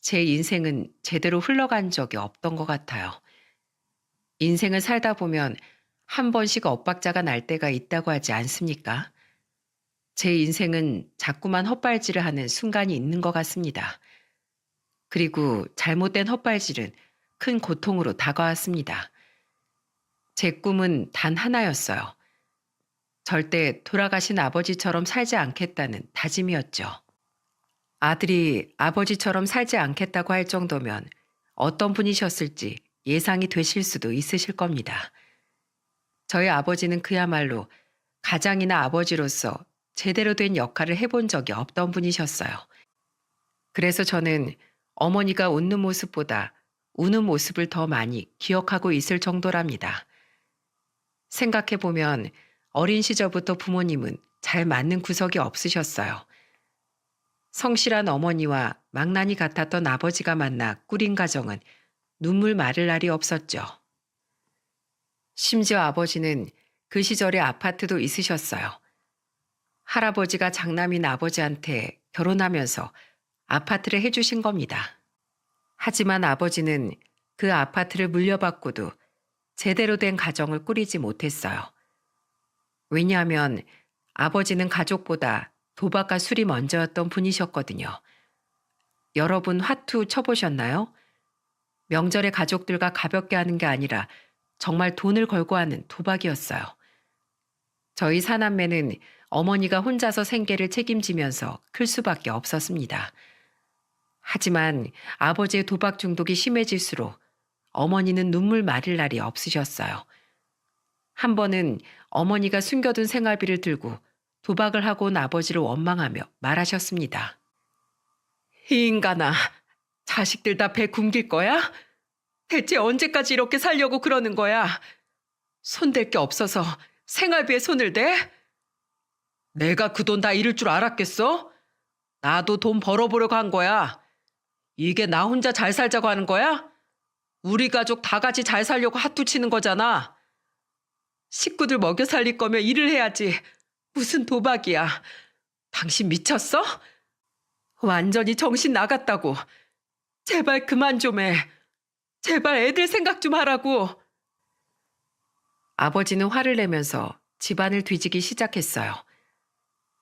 제 인생은 제대로 흘러간 적이 없던 것 같아요. 인생을 살다 보면 한 번씩 엇박자가 날 때가 있다고 하지 않습니까? 제 인생은 자꾸만 헛발질을 하는 순간이 있는 것 같습니다. 그리고 잘못된 헛발질은 큰 고통으로 다가왔습니다. 제 꿈은 단 하나였어요. 절대 돌아가신 아버지처럼 살지 않겠다는 다짐이었죠. 아들이 아버지처럼 살지 않겠다고 할 정도면 어떤 분이셨을지 예상이 되실 수도 있으실 겁니다. 저희 아버지는 그야말로 가장이나 아버지로서 제대로 된 역할을 해본 적이 없던 분이셨어요. 그래서 저는 어머니가 웃는 모습보다 우는 모습을 더 많이 기억하고 있을 정도랍니다. 생각해보면 어린 시절부터 부모님은 잘 맞는 구석이 없으셨어요. 성실한 어머니와 망나니 같았던 아버지가 만나 꾸린 가정은 눈물 마를 날이 없었죠. 심지어 아버지는 그 시절에 아파트도 있으셨어요. 할아버지가 장남인 아버지한테 결혼하면서 아파트를 해주신 겁니다. 하지만 아버지는 그 아파트를 물려받고도 제대로 된 가정을 꾸리지 못했어요. 왜냐하면 아버지는 가족보다 도박과 술이 먼저였던 분이셨거든요. 여러분 화투 쳐보셨나요? 명절에 가족들과 가볍게 하는 게 아니라 정말 돈을 걸고 하는 도박이었어요. 저희 사남매는 어머니가 혼자서 생계를 책임지면서 클 수밖에 없었습니다. 하지만 아버지의 도박 중독이 심해질수록 어머니는 눈물 마를 날이 없으셨어요. 한 번은 어머니가 숨겨둔 생활비를 들고 도박을 하고 온 아버지를 원망하며 말하셨습니다. 이 인간아, 자식들 다 배 굶길 거야? 대체 언제까지 이렇게 살려고 그러는 거야? 손댈 게 없어서 생활비에 손을 대? 내가 그 돈 다 잃을 줄 알았겠어? 나도 돈 벌어보려고 한 거야. 이게 나 혼자 잘 살자고 하는 거야? 우리 가족 다 같이 잘 살려고 핫투 치는 거잖아. 식구들 먹여 살릴 거면 일을 해야지. 무슨 도박이야. 당신 미쳤어? 완전히 정신 나갔다고. 제발 그만 좀 해. 제발 애들 생각 좀 하라고. 아버지는 화를 내면서 집안을 뒤지기 시작했어요.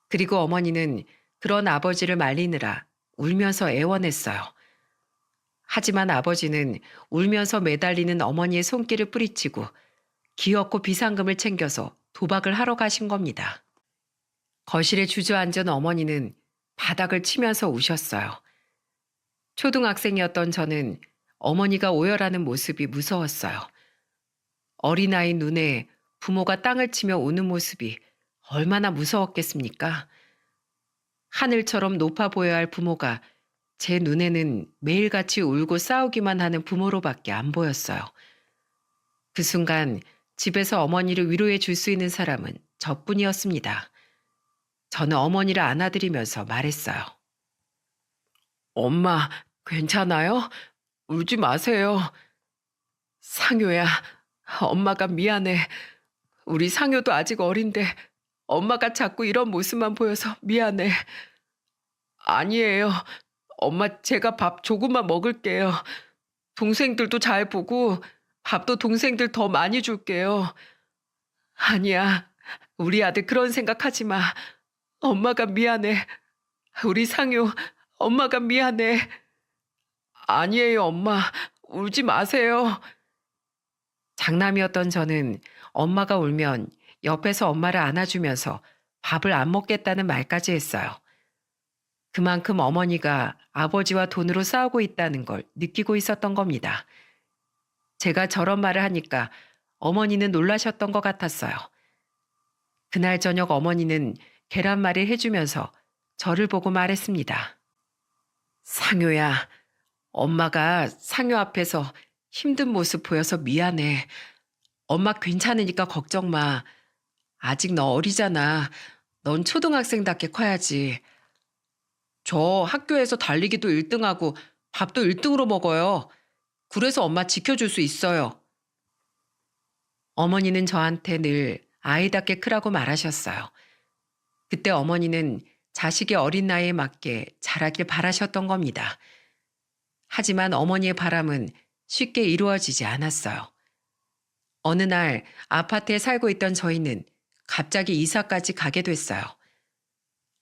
그리고 어머니는 그런 아버지를 말리느라 울면서 애원했어요. 하지만 아버지는 울면서 매달리는 어머니의 손길을 뿌리치고 기어코 비상금을 챙겨서 도박을 하러 가신 겁니다. 거실에 주저앉은 어머니는 바닥을 치면서 우셨어요. 초등학생이었던 저는 어머니가 오열하는 모습이 무서웠어요. 어린아이 눈에 부모가 땅을 치며 우는 모습이 얼마나 무서웠겠습니까? 하늘처럼 높아 보여야 할 부모가 제 눈에는 매일같이 울고 싸우기만 하는 부모로밖에 안 보였어요. 그 순간 집에서 어머니를 위로해 줄 수 있는 사람은 저뿐이었습니다. 저는 어머니를 안아드리면서 말했어요. 엄마, 괜찮아요? 울지 마세요. 상효야, 엄마가 미안해. 우리 상효도 아직 어린데 엄마가 자꾸 이런 모습만 보여서 미안해. 아니에요. 엄마 제가 밥 조금만 먹을게요. 동생들도 잘 보고 밥도 동생들 더 많이 줄게요. 아니야. 우리 아들 그런 생각하지 마. 엄마가 미안해. 우리 상효, 엄마가 미안해. 아니에요, 엄마. 울지 마세요. 장남이었던 저는 엄마가 울면 옆에서 엄마를 안아주면서 밥을 안 먹겠다는 말까지 했어요. 그만큼 어머니가 아버지와 돈으로 싸우고 있다는 걸 느끼고 있었던 겁니다. 제가 저런 말을 하니까 어머니는 놀라셨던 것 같았어요. 그날 저녁 어머니는 계란말이를 해주면서 저를 보고 말했습니다. 상효야, 엄마가 상효 앞에서 힘든 모습 보여서 미안해. 엄마 괜찮으니까 걱정 마. 아직 너 어리잖아. 넌 초등학생답게 커야지. 저 학교에서 달리기도 1등하고 밥도 1등으로 먹어요. 그래서 엄마 지켜줄 수 있어요. 어머니는 저한테 늘 아이답게 크라고 말하셨어요. 그때 어머니는 자식이 어린 나이에 맞게 자라길 바라셨던 겁니다. 하지만 어머니의 바람은 쉽게 이루어지지 않았어요. 어느 날 아파트에 살고 있던 저희는 갑자기 이사까지 가게 됐어요.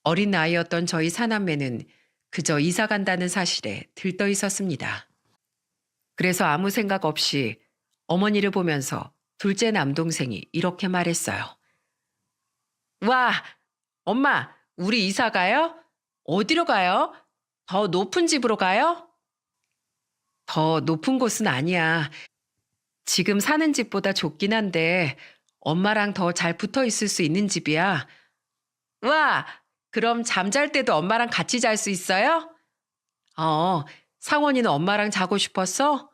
어린 나이였던 저희 사남매는 그저 이사 간다는 사실에 들떠 있었습니다. 그래서 아무 생각 없이 어머니를 보면서 둘째 남동생이 이렇게 말했어요. 와, 엄마, 우리 이사 가요? 어디로 가요? 더 높은 집으로 가요? 더 높은 곳은 아니야. 지금 사는 집보다 좁긴 한데 엄마랑 더 잘 붙어 있을 수 있는 집이야. 와, 그럼 잠잘 때도 엄마랑 같이 잘 수 있어요? 어, 상원이는 엄마랑 자고 싶었어?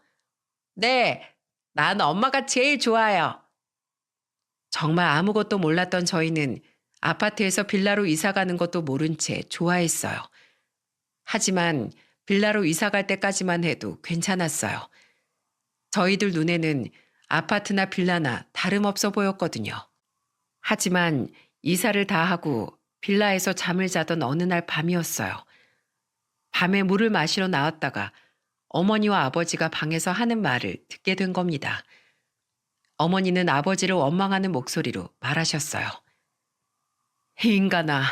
네, 난 엄마가 제일 좋아요. 정말 아무것도 몰랐던 저희는 아파트에서 빌라로 이사 가는 것도 모른 채 좋아했어요. 하지만 빌라로 이사 갈 때까지만 해도 괜찮았어요. 저희들 눈에는 아파트나 빌라나 다름없어 보였거든요. 하지만 이사를 다 하고 빌라에서 잠을 자던 어느 날 밤이었어요. 밤에 물을 마시러 나왔다가 어머니와 아버지가 방에서 하는 말을 듣게 된 겁니다. 어머니는 아버지를 원망하는 목소리로 말하셨어요. 이 인간아,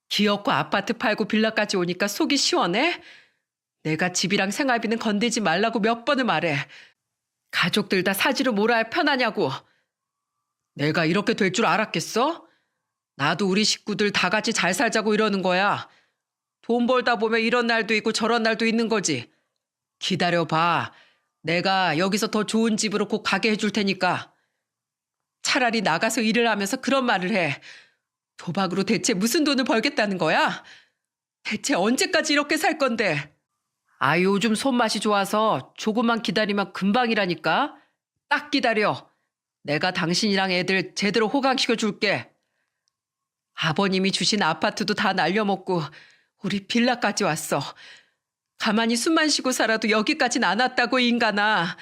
기어코 아파트 팔고 빌라까지 오니까 속이 시원해? 내가 집이랑 생활비는 건들지 말라고 몇 번을 말해. 가족들 다 사지로 몰아야 편하냐고. 내가 이렇게 될 줄 알았겠어? 나도 우리 식구들 다 같이 잘 살자고 이러는 거야. 돈 벌다 보면 이런 날도 있고 저런 날도 있는 거지. 기다려봐. 내가 여기서 더 좋은 집으로 꼭 가게 해줄 테니까. 차라리 나가서 일을 하면서 그런 말을 해. 도박으로 대체 무슨 돈을 벌겠다는 거야? 대체 언제까지 이렇게 살 건데? 아, 요즘 손맛이 좋아서 조금만 기다리면 금방이라니까. 딱 기다려. 내가 당신이랑 애들 제대로 호강시켜 줄게. 아버님이 주신 아파트도 다 날려먹고 우리 빌라까지 왔어. 가만히 숨만 쉬고 살아도 여기까진 안 왔다고, 이 인간아.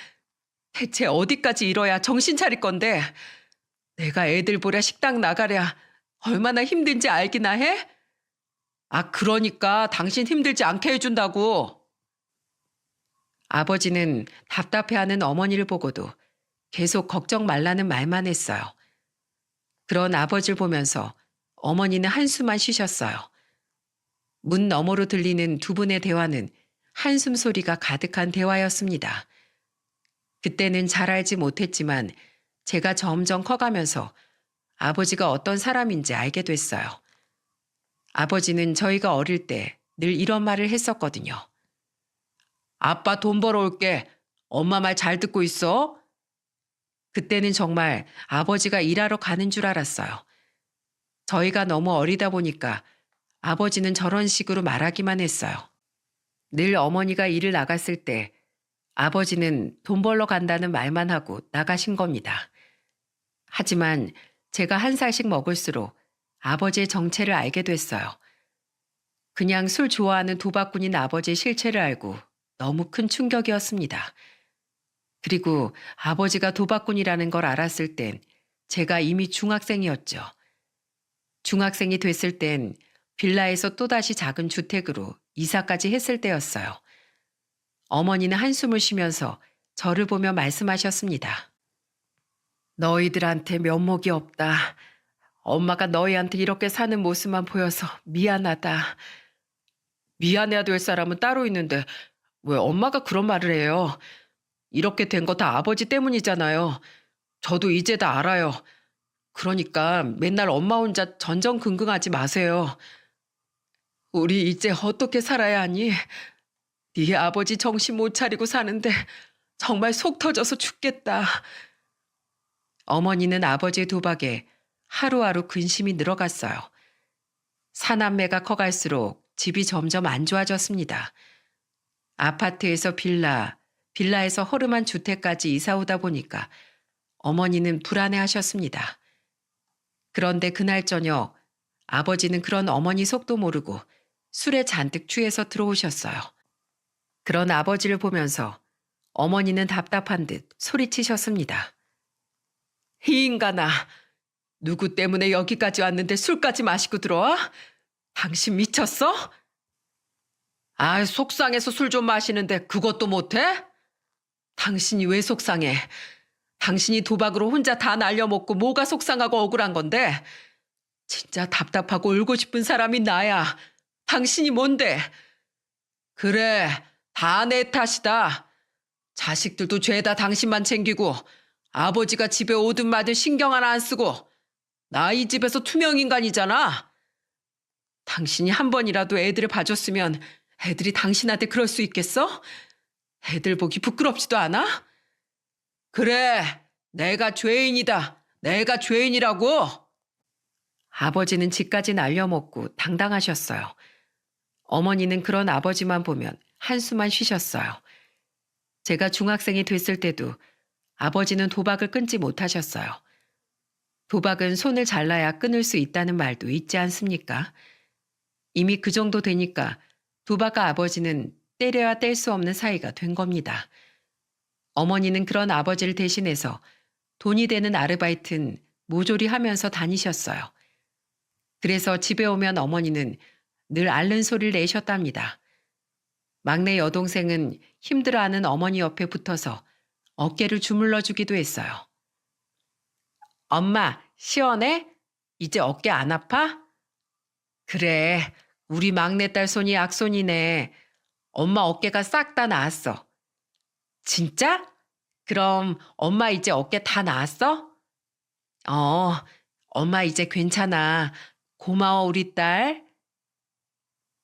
대체 어디까지 이뤄야 정신 차릴 건데. 내가 애들 보랴 식당 나가랴 얼마나 힘든지 알기나 해? 아, 그러니까 당신 힘들지 않게 해준다고. 아버지는 답답해하는 어머니를 보고도 계속 걱정 말라는 말만 했어요. 그런 아버지를 보면서 어머니는 한숨만 쉬셨어요. 문 너머로 들리는 두 분의 대화는 한숨 소리가 가득한 대화였습니다. 그때는 잘 알지 못했지만 제가 점점 커가면서 아버지가 어떤 사람인지 알게 됐어요. 아버지는 저희가 어릴 때 늘 이런 말을 했었거든요. 아빠 돈 벌어올게. 엄마 말 잘 듣고 있어. 그때는 정말 아버지가 일하러 가는 줄 알았어요. 저희가 너무 어리다 보니까 아버지는 저런 식으로 말하기만 했어요. 늘 어머니가 일을 나갔을 때 아버지는 돈 벌러 간다는 말만 하고 나가신 겁니다. 하지만 제가 한 살씩 먹을수록 아버지의 정체를 알게 됐어요. 그냥 술 좋아하는 도박꾼인 아버지의 실체를 알고 너무 큰 충격이었습니다. 그리고 아버지가 도박꾼이라는 걸 알았을 땐 제가 이미 중학생이었죠. 중학생이 됐을 땐 빌라에서 또다시 작은 주택으로 이사까지 했을 때였어요. 어머니는 한숨을 쉬면서 저를 보며 말씀하셨습니다. 너희들한테 면목이 없다. 엄마가 너희한테 이렇게 사는 모습만 보여서 미안하다. 미안해야 될 사람은 따로 있는데 왜 엄마가 그런 말을 해요? 이렇게 된 거 다 아버지 때문이잖아요. 저도 이제 다 알아요. 그러니까 맨날 엄마 혼자 전전긍긍하지 마세요. 우리 이제 어떻게 살아야 하니? 네 아버지 정신 못 차리고 사는데 정말 속 터져서 죽겠다. 어머니는 아버지의 도박에 하루하루 근심이 늘어갔어요. 사남매가 커갈수록 집이 점점 안 좋아졌습니다. 아파트에서 빌라, 빌라에서 허름한 주택까지 이사 오다 보니까 어머니는 불안해하셨습니다. 그런데 그날 저녁 아버지는 그런 어머니 속도 모르고 술에 잔뜩 취해서 들어오셨어요. 그런 아버지를 보면서 어머니는 답답한 듯 소리치셨습니다. 이 인간아, 누구 때문에 여기까지 왔는데 술까지 마시고 들어와? 당신 미쳤어? 아, 속상해서 술 좀 마시는데 그것도 못해? 당신이 왜 속상해? 당신이 도박으로 혼자 다 날려먹고 뭐가 속상하고 억울한 건데? 진짜 답답하고 울고 싶은 사람이 나야. 당신이 뭔데? 그래, 다 내 탓이다. 자식들도 죄다 당신만 챙기고 아버지가 집에 오든 마든 신경 하나 안 쓰고 나 이 집에서 투명인간이잖아. 당신이 한 번이라도 애들을 봐줬으면 애들이 당신한테 그럴 수 있겠어? 애들 보기 부끄럽지도 않아? 그래, 내가 죄인이다. 내가 죄인이라고. 아버지는 집까지 날려먹고 당당하셨어요. 어머니는 그런 아버지만 보면 한숨만 쉬셨어요. 제가 중학생이 됐을 때도 아버지는 도박을 끊지 못하셨어요. 도박은 손을 잘라야 끊을 수 있다는 말도 있지 않습니까? 이미 그 정도 되니까 도박과 아버지는 때려야 뗄 수 없는 사이가 된 겁니다. 어머니는 그런 아버지를 대신해서 돈이 되는 아르바이트는 모조리 하면서 다니셨어요. 그래서 집에 오면 어머니는 늘 앓는 소리를 내셨답니다. 막내 여동생은 힘들어하는 어머니 옆에 붙어서 어깨를 주물러 주기도 했어요. 엄마, 시원해? 이제 어깨 안 아파? 그래, 우리 막내딸 손이 악손이네. 엄마 어깨가 싹 다 나았어. 진짜? 그럼 엄마 이제 어깨 다 나았어? 어, 엄마 이제 괜찮아. 고마워, 우리 딸.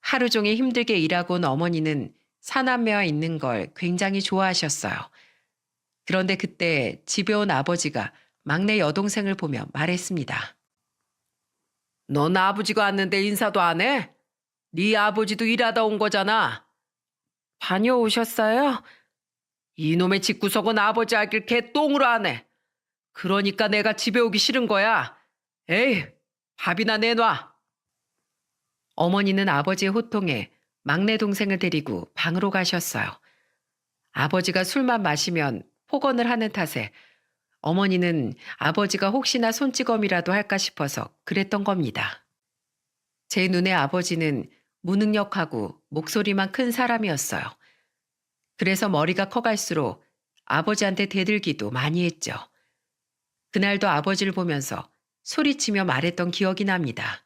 하루 종일 힘들게 일하고 온 어머니는 사남매와 있는 걸 굉장히 좋아하셨어요. 그런데 그때 집에 온 아버지가 막내 여동생을 보며 말했습니다. 넌 아버지가 왔는데 인사도 안 해? 네 아버지도 일하다 온 거잖아. 다녀오셨어요? 이놈의 집구석은 아버지 알길 개똥으로 안 해. 그러니까 내가 집에 오기 싫은 거야. 에이, 밥이나 내놔. 어머니는 아버지의 호통에 막내 동생을 데리고 방으로 가셨어요. 아버지가 술만 마시면 폭언을 하는 탓에 어머니는 아버지가 혹시나 손찌검이라도 할까 싶어서 그랬던 겁니다. 제 눈에 아버지는 무능력하고 목소리만 큰 사람이었어요. 그래서 머리가 커갈수록 아버지한테 대들기도 많이 했죠. 그날도 아버지를 보면서 소리치며 말했던 기억이 납니다.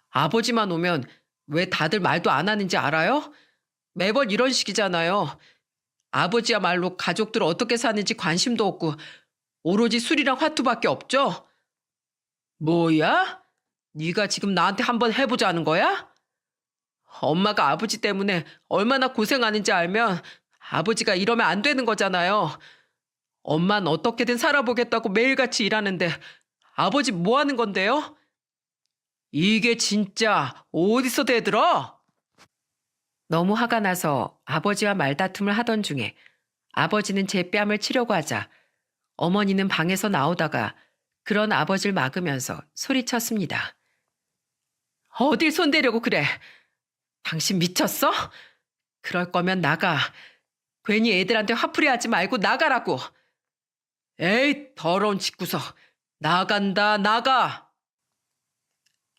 아버지만 오면 왜 다들 말도 안 하는지 알아요? 매번 이런 식이잖아요. 아버지야말로 가족들 어떻게 사는지 관심도 없고 오로지 술이랑 화투밖에 없죠? 뭐야? 네가 지금 나한테 한번 해보자는 거야? 엄마가 아버지 때문에 얼마나 고생하는지 알면 아버지가 이러면 안 되는 거잖아요. 엄만 어떻게든 살아보겠다고 매일같이 일하는데 아버지 뭐 하는 건데요? 이게 진짜 어디서 대들어? 너무 화가 나서 아버지와 말다툼을 하던 중에 아버지는 제 뺨을 치려고 하자 어머니는 방에서 나오다가 그런 아버지를 막으면서 소리쳤습니다. 어딜 손대려고 그래? 당신 미쳤어? 그럴 거면 나가. 괜히 애들한테 화풀이 하지 말고 나가라고. 에이, 더러운 집구석. 나간다, 나가.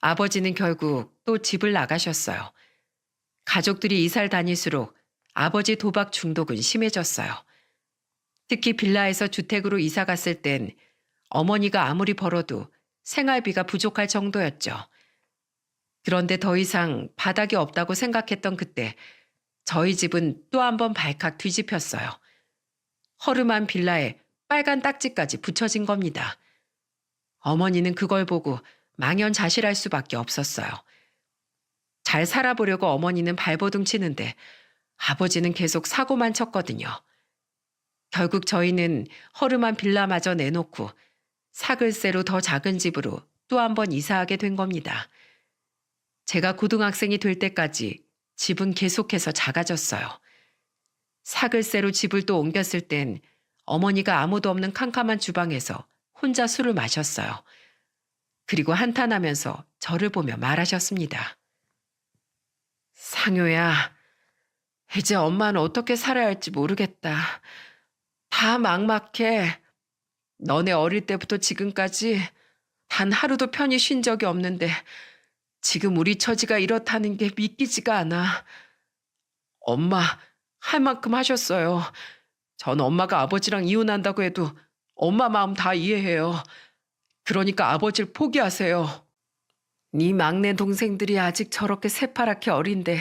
아버지는 결국 또 집을 나가셨어요. 가족들이 이사를 다닐수록 아버지 도박 중독은 심해졌어요. 특히 빌라에서 주택으로 이사 갔을 땐 어머니가 아무리 벌어도 생활비가 부족할 정도였죠. 그런데 더 이상 바닥이 없다고 생각했던 그때 저희 집은 또 한 번 발칵 뒤집혔어요. 허름한 빌라에 빨간 딱지까지 붙여진 겁니다. 어머니는 그걸 보고 망연자실할 수밖에 없었어요. 잘 살아보려고 어머니는 발버둥 치는데 아버지는 계속 사고만 쳤거든요. 결국 저희는 허름한 빌라마저 내놓고 사글세로 더 작은 집으로 또 한 번 이사하게 된 겁니다. 제가 고등학생이 될 때까지 집은 계속해서 작아졌어요. 사글세로 집을 또 옮겼을 땐 어머니가 아무도 없는 캄캄한 주방에서 혼자 술을 마셨어요. 그리고 한탄하면서 저를 보며 말하셨습니다. 상효야, 이제 엄마는 어떻게 살아야 할지 모르겠다. 다 막막해. 너네 어릴 때부터 지금까지 단 하루도 편히 쉰 적이 없는데 지금 우리 처지가 이렇다는 게 믿기지가 않아. 엄마, 할 만큼 하셨어요. 전 엄마가 아버지랑 이혼한다고 해도 엄마 마음 다 이해해요. 그러니까 아버지를 포기하세요. 네 막내 동생들이 아직 저렇게 새파랗게 어린데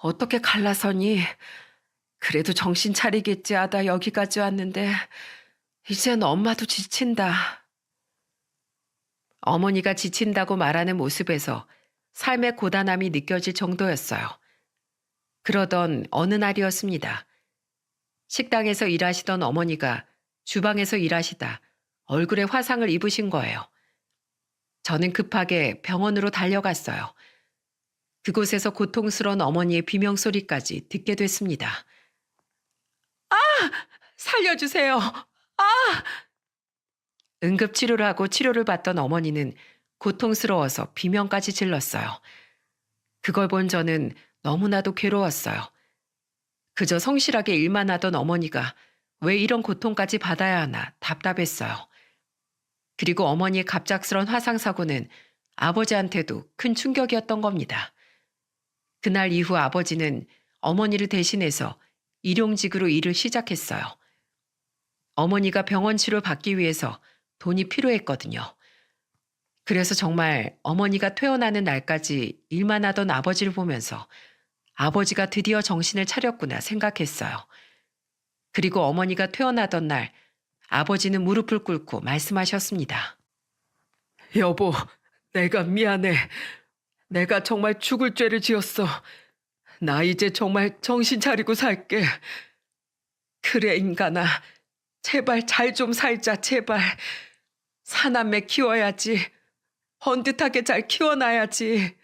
어떻게 갈라서니? 그래도 정신 차리겠지 하다 여기까지 왔는데 이젠 엄마도 지친다. 어머니가 지친다고 말하는 모습에서 삶의 고단함이 느껴질 정도였어요. 그러던 어느 날이었습니다. 식당에서 일하시던 어머니가 주방에서 일하시다 얼굴에 화상을 입으신 거예요. 저는 급하게 병원으로 달려갔어요. 그곳에서 고통스러운 어머니의 비명소리까지 듣게 됐습니다. 살려주세요. 응급치료를 하고 치료를 받던 어머니는 고통스러워서 비명까지 질렀어요. 그걸 본 저는 너무나도 괴로웠어요. 그저 성실하게 일만 하던 어머니가 왜 이런 고통까지 받아야 하나 답답했어요. 그리고 어머니의 갑작스런 화상사고는 아버지한테도 큰 충격이었던 겁니다. 그날 이후 아버지는 어머니를 대신해서 일용직으로 일을 시작했어요. 어머니가 병원 치료 받기 위해서 돈이 필요했거든요. 그래서 정말 어머니가 퇴원하는 날까지 일만 하던 아버지를 보면서 아버지가 드디어 정신을 차렸구나 생각했어요. 그리고 어머니가 퇴원하던 날 아버지는 무릎을 꿇고 말씀하셨습니다. 여보, 내가 미안해. 내가 정말 죽을 죄를 지었어. 나 이제 정말 정신 차리고 살게. 그래, 인간아. 제발 잘 좀 살자, 제발. 사남매 키워야지. 번듯하게 잘 키워놔야지.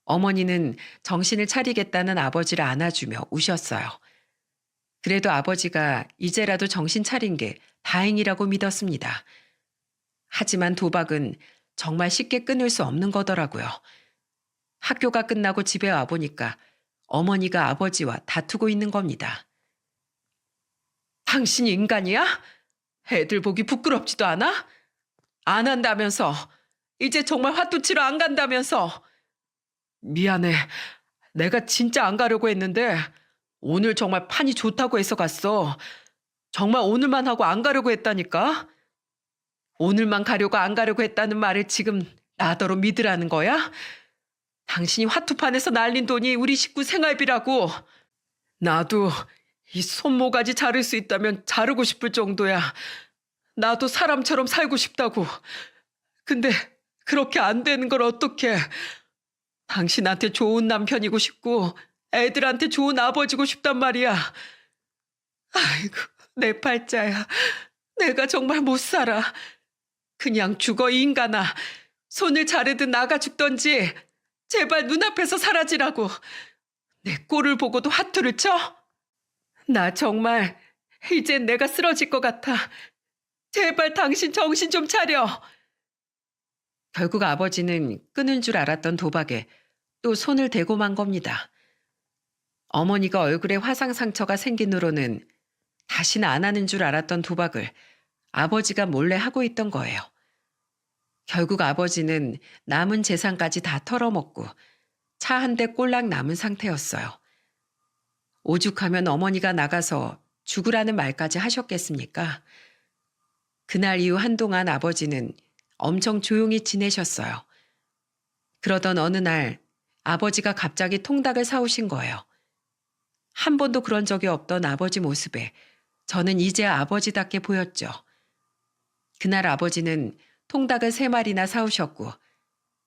어머니는 정신을 차리겠다는 아버지를 안아주며 우셨어요. 그래도 아버지가 이제라도 정신 차린 게 다행이라고 믿었습니다. 하지만 도박은 정말 쉽게 끊을 수 없는 거더라고요. 학교가 끝나고 집에 와보니까 어머니가 아버지와 다투고 있는 겁니다. 당신이 인간이야? 애들 보기 부끄럽지도 않아? 안 한다면서. 이제 정말 화투치러 안 간다면서. 미안해. 내가 진짜 안 가려고 했는데 오늘 정말 판이 좋다고 해서 갔어. 정말 오늘만 하고 안 가려고 했다니까. 오늘만 가려고 안 가려고 했다는 말을 지금 나더러 믿으라는 거야? 당신이 화투판에서 날린 돈이 우리 식구 생활비라고. 나도 이 손모가지 자를 수 있다면 자르고 싶을 정도야. 나도 사람처럼 살고 싶다고. 근데 그렇게 안 되는 걸 어떡해. 당신한테 좋은 남편이고 싶고 애들한테 좋은 아버지고 싶단 말이야. 아이고, 내 팔자야. 내가 정말 못 살아. 그냥 죽어, 이 인간아. 손을 자르든 나가 죽던지 제발 눈앞에서 사라지라고. 내 꼴을 보고도 화투를 쳐? 나 정말 이젠 내가 쓰러질 것 같아. 제발 당신 정신 좀 차려. 결국 아버지는 끊을 줄 알았던 도박에 또 손을 대고 만 겁니다. 어머니가 얼굴에 화상 상처가 생긴 후로는 다시는 안 하는 줄 알았던 도박을 아버지가 몰래 하고 있던 거예요. 결국 아버지는 남은 재산까지 다 털어먹고 차 한 대 꼴랑 남은 상태였어요. 오죽하면 어머니가 나가서 죽으라는 말까지 하셨겠습니까? 그날 이후 한동안 아버지는 엄청 조용히 지내셨어요. 그러던 어느 날 아버지가 갑자기 통닭을 사오신 거예요. 한 번도 그런 적이 없던 아버지 모습에 저는 이제야 아버지답게 보였죠. 그날 아버지는 통닭을 3마리나 사오셨고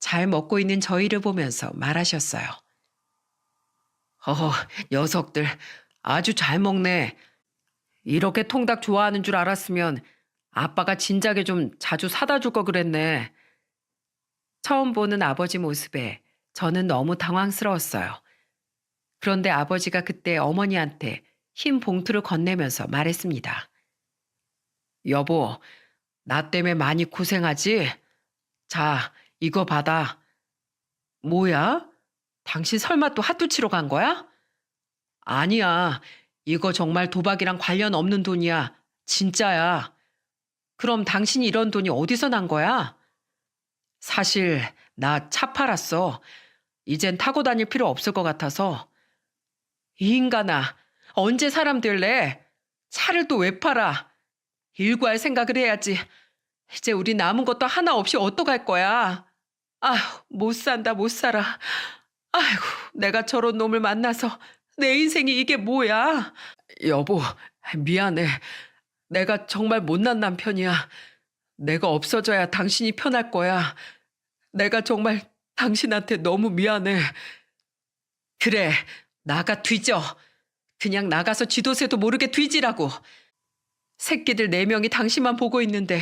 잘 먹고 있는 저희를 보면서 말하셨어요. 녀석들 아주 잘 먹네. 이렇게 통닭 좋아하는 줄 알았으면 아빠가 진작에 좀 자주 사다 줄 걸 그랬네. 처음 보는 아버지 모습에 저는 너무 당황스러웠어요. 그런데 아버지가 그때 어머니한테 흰 봉투를 건네면서 말했습니다. 여보, 나 때문에 많이 고생하지? 자, 이거 받아. 뭐야? 당신 설마 또 핫도 치러 간 거야? 아니야. 이거 정말 도박이랑 관련 없는 돈이야. 진짜야. 그럼 당신이 이런 돈이 어디서 난 거야? 사실 나 차 팔았어. 이젠 타고 다닐 필요 없을 것 같아서. 이 인간아, 언제 사람 될래? 차를 또 왜 팔아? 일구할 생각을 해야지. 이제 우리 남은 것도 하나 없이 어떡할 거야? 아휴, 못 산다, 못 살아. 아이고, 내가 저런 놈을 만나서 내 인생이 이게 뭐야? 여보, 미안해. 내가 정말 못난 남편이야. 내가 없어져야 당신이 편할 거야. 내가 정말 당신한테 너무 미안해. 그래, 나가 뒤져. 그냥 나가서 쥐도새도 모르게 뒤지라고. 새끼들 4명이 당신만 보고 있는데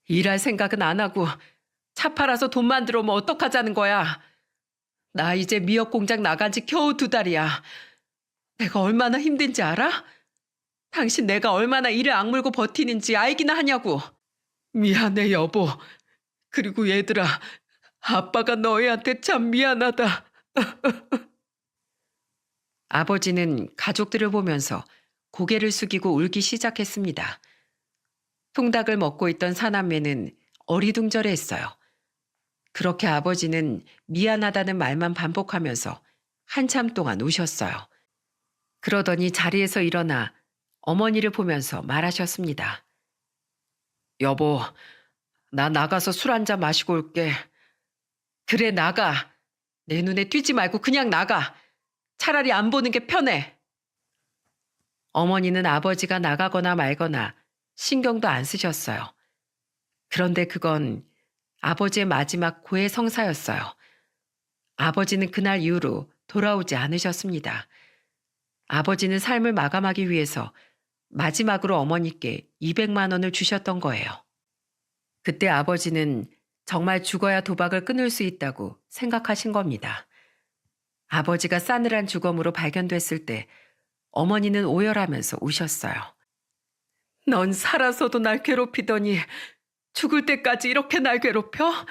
일할 생각은 안 하고 차 팔아서 돈 만들어 오면 어떡하자는 거야. 나 이제 미역 공장 나간 지 겨우 2달이야. 내가 얼마나 힘든지 알아? 당신 내가 얼마나 이를 악물고 버티는지 알기나 하냐고. 미안해 여보. 그리고 얘들아, 아빠가 너희한테 참 미안하다. 아버지는 가족들을 보면서 고개를 숙이고 울기 시작했습니다. 통닭을 먹고 있던 사남매는 어리둥절해했어요. 그렇게 아버지는 미안하다는 말만 반복하면서 한참 동안 우셨어요. 그러더니 자리에서 일어나 어머니를 보면서 말하셨습니다. 여보, 나 나가서 술 한잔 마시고 올게. 그래, 나가. 내 눈에 띄지 말고 그냥 나가. 차라리 안 보는 게 편해. 어머니는 아버지가 나가거나 말거나 신경도 안 쓰셨어요. 그런데 그건 아버지의 마지막 고해 성사였어요. 아버지는 그날 이후로 돌아오지 않으셨습니다. 아버지는 삶을 마감하기 위해서 마지막으로 어머니께 200만 원을 주셨던 거예요. 그때 아버지는 정말 죽어야 도박을 끊을 수 있다고 생각하신 겁니다. 아버지가 싸늘한 죽음으로 발견됐을 때 어머니는 오열하면서 우셨어요. 넌 살아서도 날 괴롭히더니 죽을 때까지 이렇게 날 괴롭혀?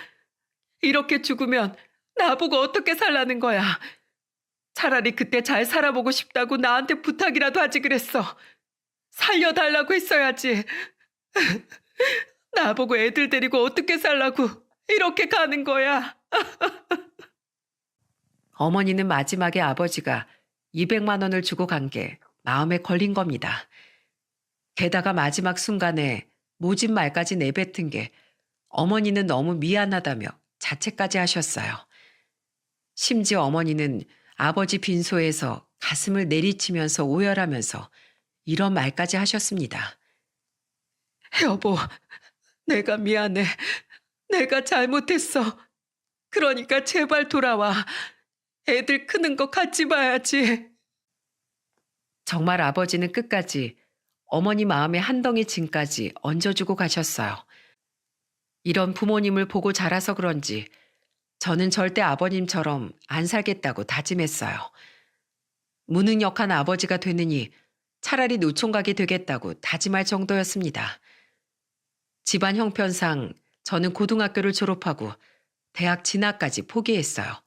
이렇게 죽으면 나보고 어떻게 살라는 거야? 차라리 그때 잘 살아보고 싶다고 나한테 부탁이라도 하지 그랬어. 살려달라고 했어야지. 나보고 애들 데리고 어떻게 살라고 이렇게 가는 거야. 어머니는 마지막에 아버지가 200만 원을 주고 간 게 마음에 걸린 겁니다. 게다가 마지막 순간에 모진 말까지 내뱉은 게 어머니는 너무 미안하다며 자책까지 하셨어요. 심지어 어머니는 아버지 빈소에서 가슴을 내리치면서 오열하면서 이런 말까지 하셨습니다. 여보, 내가 미안해. 내가 잘못했어. 그러니까 제발 돌아와. 애들 크는 거 같이 봐야지. 정말 아버지는 끝까지 어머니 마음에 한 덩이 짐까지 얹어주고 가셨어요. 이런 부모님을 보고 자라서 그런지 저는 절대 아버님처럼 안 살겠다고 다짐했어요. 무능력한 아버지가 되느니 차라리 노총각이 되겠다고 다짐할 정도였습니다. 집안 형편상 저는 고등학교를 졸업하고 대학 진학까지 포기했어요.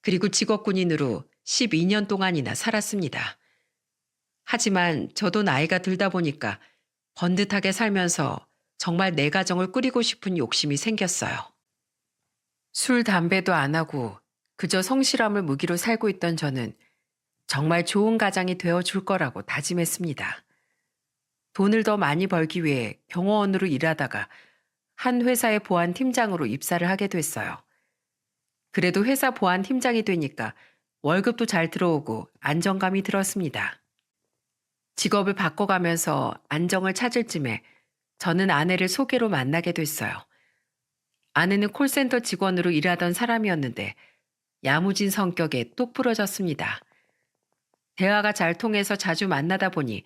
그리고 직업군인으로 12년 동안이나 살았습니다. 하지만 저도 나이가 들다 보니까 번듯하게 살면서 정말 내 가정을 꾸리고 싶은 욕심이 생겼어요. 술, 담배도 안 하고 그저 성실함을 무기로 살고 있던 저는 정말 좋은 가장이 되어줄 거라고 다짐했습니다. 돈을 더 많이 벌기 위해 경호원으로 일하다가 한 회사의 보안팀장으로 입사를 하게 됐어요. 그래도 회사 보안팀장이 되니까 월급도 잘 들어오고 안정감이 들었습니다. 직업을 바꿔가면서 안정을 찾을 쯤에 저는 아내를 소개로 만나게 됐어요. 아내는 콜센터 직원으로 일하던 사람이었는데 야무진 성격에 똑 부러졌습니다. 대화가 잘 통해서 자주 만나다 보니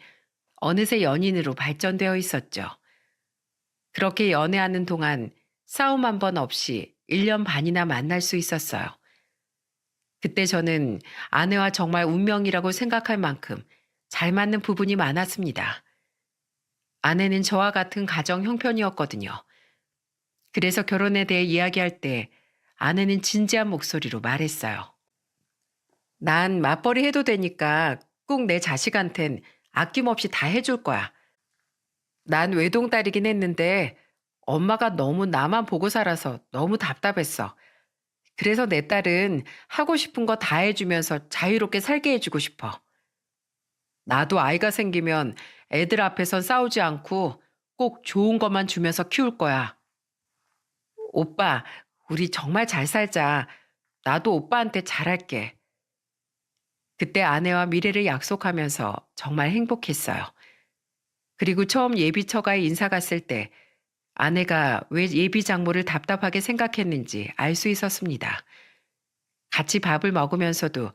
어느새 연인으로 발전되어 있었죠. 그렇게 연애하는 동안 싸움 한 번 없이 1년 반이나 만날 수 있었어요. 그때 저는 아내와 정말 운명이라고 생각할 만큼 잘 맞는 부분이 많았습니다. 아내는 저와 같은 가정 형편이었거든요. 그래서 결혼에 대해 이야기할 때 아내는 진지한 목소리로 말했어요. 난 맞벌이 해도 되니까 꼭 내 자식한텐 아낌없이 다 해줄 거야. 난 외동딸이긴 했는데 엄마가 너무 나만 보고 살아서 너무 답답했어. 그래서 내 딸은 하고 싶은 거 다 해주면서 자유롭게 살게 해주고 싶어. 나도 아이가 생기면 애들 앞에선 싸우지 않고 꼭 좋은 것만 주면서 키울 거야. 오빠, 우리 정말 잘 살자. 나도 오빠한테 잘할게. 그때 아내와 미래를 약속하면서 정말 행복했어요. 그리고 처음 예비 처가에 인사 갔을 때 아내가 왜 예비 장모를 답답하게 생각했는지 알 수 있었습니다. 같이 밥을 먹으면서도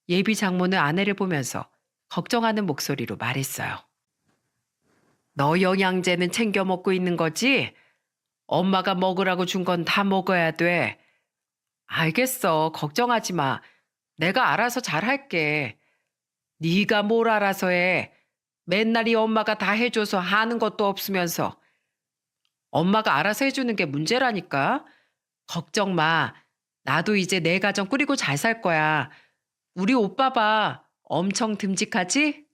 예비 장모는 아내를 보면서 걱정하는 목소리로 말했어요. 너 영양제는 챙겨 먹고 있는 거지? 엄마가 먹으라고 준 건 다 먹어야 돼. 알겠어. 걱정하지 마. 내가 알아서 잘할게. 네가 뭘 알아서 해. 맨날 이 엄마가 다 해줘서 하는 것도 없으면서. 엄마가 알아서 해주는 게 문제라니까. 걱정 마. 나도 이제 내 가정 꾸리고 잘 살 거야. 우리 오빠 봐. 엄청 듬직하지?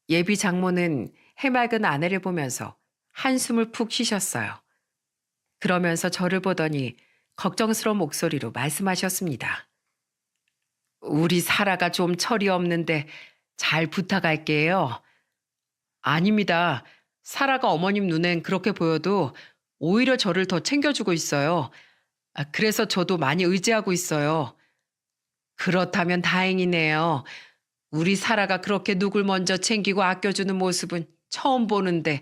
예비 장모는 해맑은 아내를 보면서 한숨을 푹 쉬셨어요. 그러면서 저를 보더니 걱정스러운 목소리로 말씀하셨습니다. 우리 사라가 좀 철이 없는데 잘 부탁할게요. 아닙니다. 사라가 어머님 눈엔 그렇게 보여도 오히려 저를 더 챙겨주고 있어요. 그래서 저도 많이 의지하고 있어요. 그렇다면 다행이네요. 우리 사라가 그렇게 누굴 먼저 챙기고 아껴주는 모습은 처음 보는데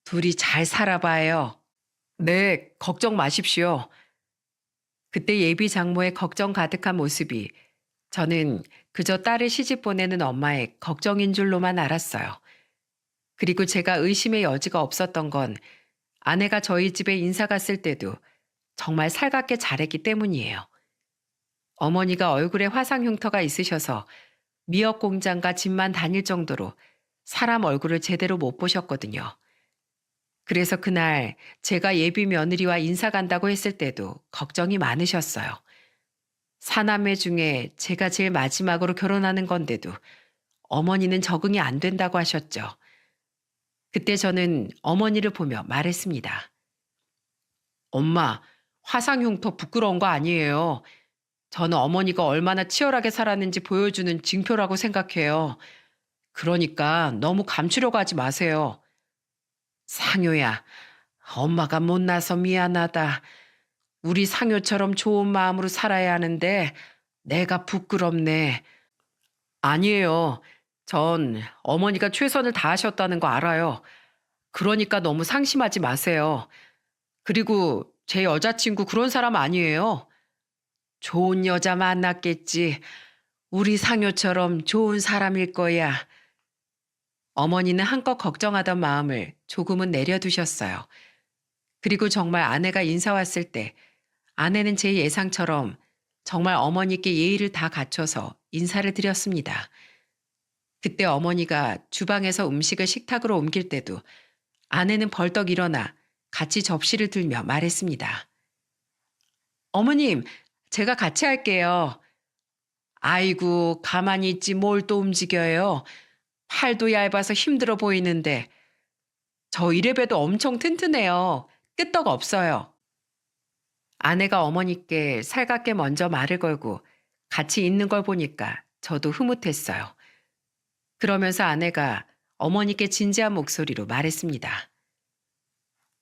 둘이 잘 살아봐요. 네, 걱정 마십시오. 그때 예비 장모의 걱정 가득한 모습이 저는 그저 딸을 시집 보내는 엄마의 걱정인 줄로만 알았어요. 그리고 제가 의심의 여지가 없었던 건 아내가 저희 집에 인사 갔을 때도 정말 살갑게 잘했기 때문이에요. 어머니가 얼굴에 화상 흉터가 있으셔서 미역 공장과 집만 다닐 정도로 사람 얼굴을 제대로 못 보셨거든요. 그래서 그날 제가 예비 며느리와 인사 간다고 했을 때도 걱정이 많으셨어요. 사남매 중에 제가 제일 마지막으로 결혼하는 건데도 어머니는 적응이 안 된다고 하셨죠. 그때 저는 어머니를 보며 말했습니다. 엄마, 화상 흉터 부끄러운 거 아니에요. 저는 어머니가 얼마나 치열하게 살았는지 보여주는 징표라고 생각해요. 그러니까 너무 감추려고 하지 마세요. 상효야, 엄마가 못나서 미안하다. 우리 상효처럼 좋은 마음으로 살아야 하는데 내가 부끄럽네. 아니에요. 전 어머니가 최선을 다하셨다는 거 알아요. 그러니까 너무 상심하지 마세요. 그리고 제 여자친구 그런 사람 아니에요. 좋은 여자 만났겠지. 우리 상효처럼 좋은 사람일 거야. 어머니는 한껏 걱정하던 마음을 조금은 내려두셨어요. 그리고 정말 아내가 인사 왔을 때 아내는 제 예상처럼 정말 어머니께 예의를 다 갖춰서 인사를 드렸습니다. 그때 어머니가 주방에서 음식을 식탁으로 옮길 때도 아내는 벌떡 일어나 같이 접시를 들며 말했습니다. 어머님, 제가 같이 할게요. 아이고, 가만히 있지 뭘 또 움직여요. 팔도 얇아서 힘들어 보이는데. 저 이래봬도 엄청 튼튼해요. 끄떡 없어요. 아내가 어머니께 살갑게 먼저 말을 걸고 같이 있는 걸 보니까 저도 흐뭇했어요. 그러면서 아내가 어머니께 진지한 목소리로 말했습니다.